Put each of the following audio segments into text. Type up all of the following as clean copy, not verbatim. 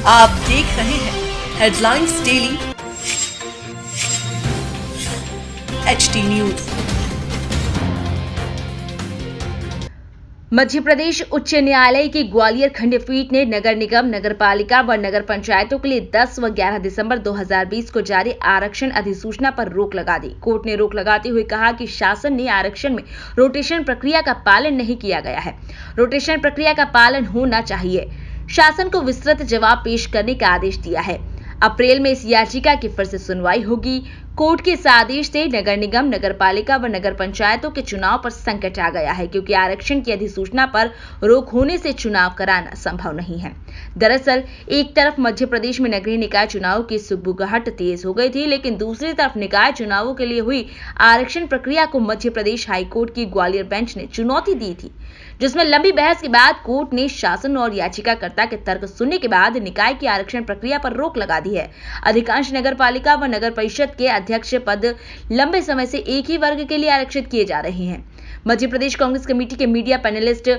आप देख रहे हैं headlines daily HT news. Madhya Pradesh उच्च न्यायालय की ग्वालियर खंडपीठ ने नगर निगम, नगर पालिका व नगर पंचायतों के लिए 10 व 11 दिसंबर 2020 को जारी आरक्षण अधिसूचना पर रोक लगा दी। कोर्ट ने रोक लगाते हुए कहा कि शासन ने आरक्षण में रोटेशन प्रक्रिया का पालन नहीं किया गया है। रोटेशन प्रक्रिया का पालन होना चाहिए। शासन को विस्तृत जवाब पेश करने का आदेश दिया है। अप्रैल में इस याचिका की फिर से सुनवाई होगी। कोर्ट के इस आदेश से नगर निगम, नगर पालिका व नगर पंचायतों के चुनाव पर संकट आ गया है, क्योंकि आरक्षण की अधिसूचना पर रोक होने से चुनाव कराना संभव नहीं है। दरअसल एक तरफ मध्य प्रदेश में नगरीय निकाय चुनाव की सुगबुगाहट तेज हो गई थी, लेकिन दूसरी तरफ निकाय चुनावों के लिए हुई आरक्षण प्रक्रिया को मध्य प्रदेश हाईकोर्ट की ग्वालियर बेंच ने चुनौती दी थी, जिसमें लंबी बहस के बाद कोर्ट ने शासन और याचिकाकर्ता के तर्क सुनने के बाद निकाय की आरक्षण प्रक्रिया पर रोक लगा दी है। अधिकांश नगर पालिका व नगर परिषद के अध्यक्ष पद लंबे समय से एक ही वर्ग के लिए आरक्षित किए जा रहे हैं। मध्य प्रदेश कांग्रेस कमेटी के मीडिया पैनलिस्ट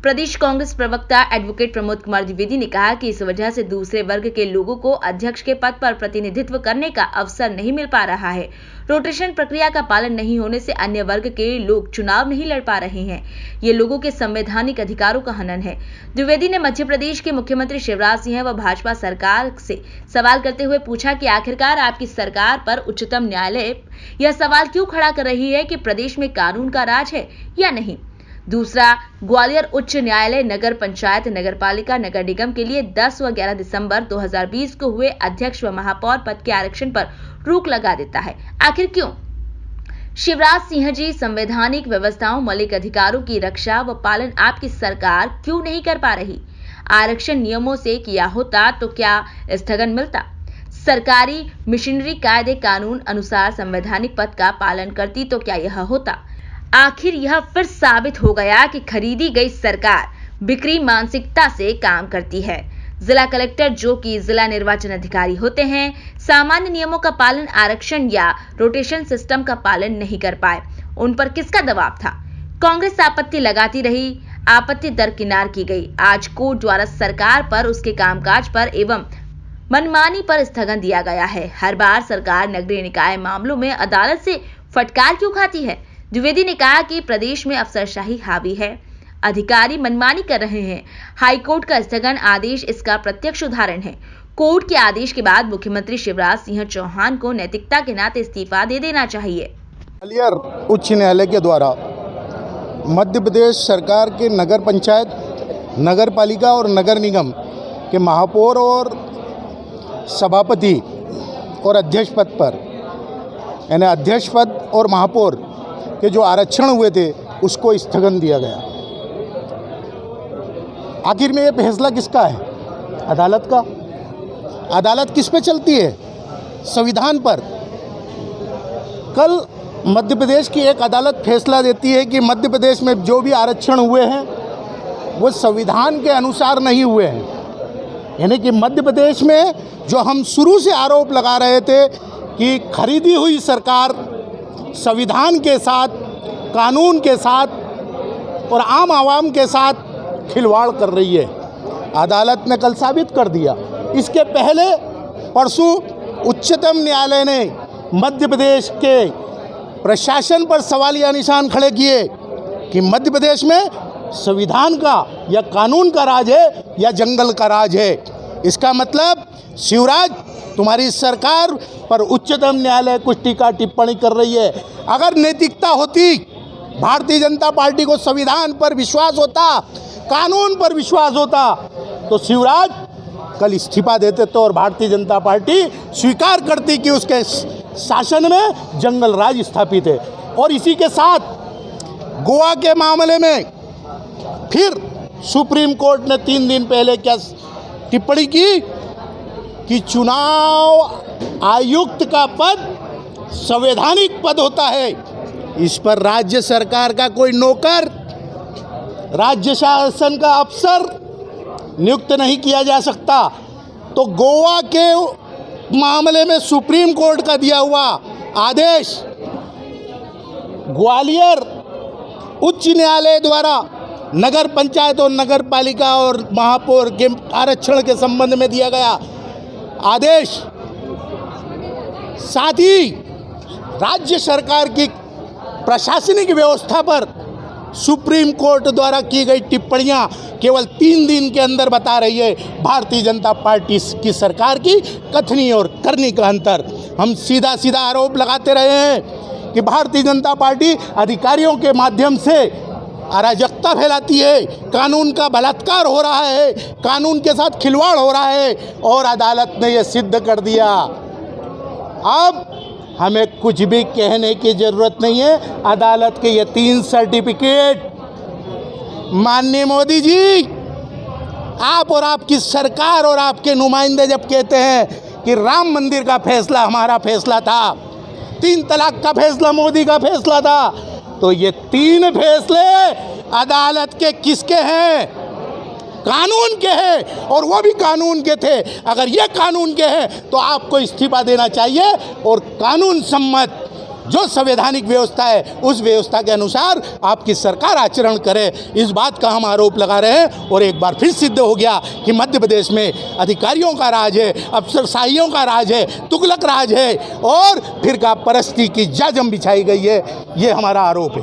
प्रदेश कांग्रेस प्रवक्ता एडवोकेट प्रमोद कुमार द्विवेदी ने कहा कि इस वजह से दूसरे वर्ग के लोगों को अध्यक्ष के पद पर प्रतिनिधित्व करने का अवसर नहीं मिल पा रहा है। रोटेशन प्रक्रिया का पालन नहीं होने से अन्य वर्ग के लोग चुनाव नहीं लड़ पा रहे हैं। ये लोगों के संवैधानिक अधिकारों का हनन है। द्विवेदी ने मध्य प्रदेश के मुख्यमंत्री शिवराज सिंह व भाजपा सरकार से सवाल करते हुए पूछा कि आखिरकार आपकी सरकार पर उच्चतम न्यायालय यह सवाल क्यों खड़ा कर रही है कि प्रदेश में कानून का राज है या नहीं। दूसरा, ग्वालियर उच्च न्यायालय नगर पंचायत, नगर पालिका, नगर निगम के लिए 10 व 11 दिसंबर 2020 को हुए अध्यक्ष व महापौर पद के आरक्षण पर रोक लगा देता है। आखिर क्यों? शिवराज सिंह जी, संवैधानिक व्यवस्थाओं, मौलिक अधिकारों की रक्षा व पालन आपकी सरकार क्यों नहीं कर पा रही? आरक्षण नियमों से किया होता तो क्या स्थगन मिलता? सरकारी मिशनरी कायदे कानून अनुसार संवैधानिक पद का पालन करती तो क्या यह होता? आखिर यह फिर साबित हो गया कि खरीदी गई सरकार बिक्री मानसिकता से काम करती है। जिला कलेक्टर, जो कि जिला निर्वाचन अधिकारी होते हैं, सामान्य नियमों का पालन, आरक्षण या रोटेशन सिस्टम का पालन नहीं कर पाए। उन पर किसका दबाव था? कांग्रेस आपत्ति लगाती रही, आपत्ति दरकिनार की गई। आज कोर्ट द्वारा सरकार पर, उसके कामकाज पर एवं मनमानी पर स्थगन दिया गया है। हर बार सरकार नगरीय निकाय मामलों में अदालत से फटकार क्यों खाती है? द्विवेदी ने कहा कि प्रदेश में अफसरशाही हावी है, अधिकारी मनमानी कर रहे हैं। हाईकोर्ट का स्थगन आदेश इसका प्रत्यक्ष उदाहरण है। कोर्ट के आदेश के बाद मुख्यमंत्री शिवराज सिंह चौहान को नैतिकता के नाते इस्तीफा दे देना चाहिए। ग्वालियर उच्च न्यायालय के द्वारा मध्य प्रदेश सरकार के नगर पंचायत, नगर पालिका और नगर निगम के महापौर और सभापति और अध्यक्ष पद पर, यानी अध्यक्ष पद और महापौर के जो आरक्षण हुए थे उसको स्थगन दिया गया। आखिर में ये फैसला किसका है? अदालत का। अदालत किस पे चलती है? संविधान पर। कल मध्य प्रदेश की एक अदालत फैसला देती है कि मध्य प्रदेश में जो भी आरक्षण हुए हैं वो संविधान के अनुसार नहीं हुए हैं। यानी कि मध्य प्रदेश में जो हम शुरू से आरोप लगा रहे थे कि खरीदी हुई सरकार संविधान के साथ, कानून के साथ और आम आवाम के साथ खिलवाड़ कर रही है, अदालत ने कल साबित कर दिया। इसके पहले परसों उच्चतम न्यायालय ने मध्य प्रदेश के प्रशासन पर सवालिया निशान खड़े किए कि मध्य प्रदेश में संविधान का या कानून का राज है या जंगल का राज है। इसका मतलब शिवराज, तुम्हारी सरकार पर उच्चतम न्यायालय कुछ टीका टिप्पणी कर रही है। अगर नैतिकता होती, भारतीय जनता पार्टी को संविधान पर विश्वास होता, कानून पर विश्वास होता, तो शिवराज कल इस्तीफा देते तो और भारतीय जनता पार्टी स्वीकार करती कि उसके शासन में जंगल राज स्थापित है। और इसी के साथ गोवा के मामले में फिर सुप्रीम कोर्ट ने 3 दिन पहले क्या टिप्पणी की कि चुनाव आयुक्त का पद संवैधानिक पद होता है, इस पर राज्य सरकार का कोई नौकर, राज्य शासन का अफसर नियुक्त नहीं किया जा सकता। तो गोवा के मामले में सुप्रीम कोर्ट का दिया हुआ आदेश ग्वालियर उच्च न्यायालय द्वारा नगर पंचायत और नगर पालिका और महापौर के आरक्षण के संबंध में दिया गया आदेश, साथ ही राज्य सरकार की प्रशासनिक व्यवस्था पर सुप्रीम कोर्ट द्वारा की गई टिप्पणियां केवल 3 दिन के अंदर बता रही है भारतीय जनता पार्टी की सरकार की कथनी और करनी का अंतर। हम सीधा सीधा आरोप लगाते रहे हैं कि भारतीय जनता पार्टी अधिकारियों के माध्यम से अराजकता फैलाती है, कानून का बलात्कार हो रहा है, कानून के साथ खिलवाड़ हो रहा है और अदालत ने यह सिद्ध कर दिया। अब हमें कुछ भी कहने की ज़रूरत नहीं है। अदालत के ये 3 सर्टिफिकेट, माननीय मोदी जी, आप और आपकी सरकार और आपके नुमाइंदे जब कहते हैं कि राम मंदिर का फैसला हमारा फैसला था, 3 तलाक का फैसला मोदी का फैसला था, तो ये 3 फैसले अदालत के किसके हैं? कानून के हैं, और वो भी कानून के थे। अगर ये कानून के हैं तो आपको इस्तीफा देना चाहिए और कानून सम्मत जो संवैधानिक व्यवस्था है उस व्यवस्था के अनुसार आपकी सरकार आचरण करे। इस बात का हम आरोप लगा रहे हैं और एक बार फिर सिद्ध हो गया कि मध्य प्रदेश में अधिकारियों का राज है, अफसरशाहियों का राज है, तुगलक राज है और फिरका परस्ती की जाजम बिछाई गई है। ये हमारा आरोप है।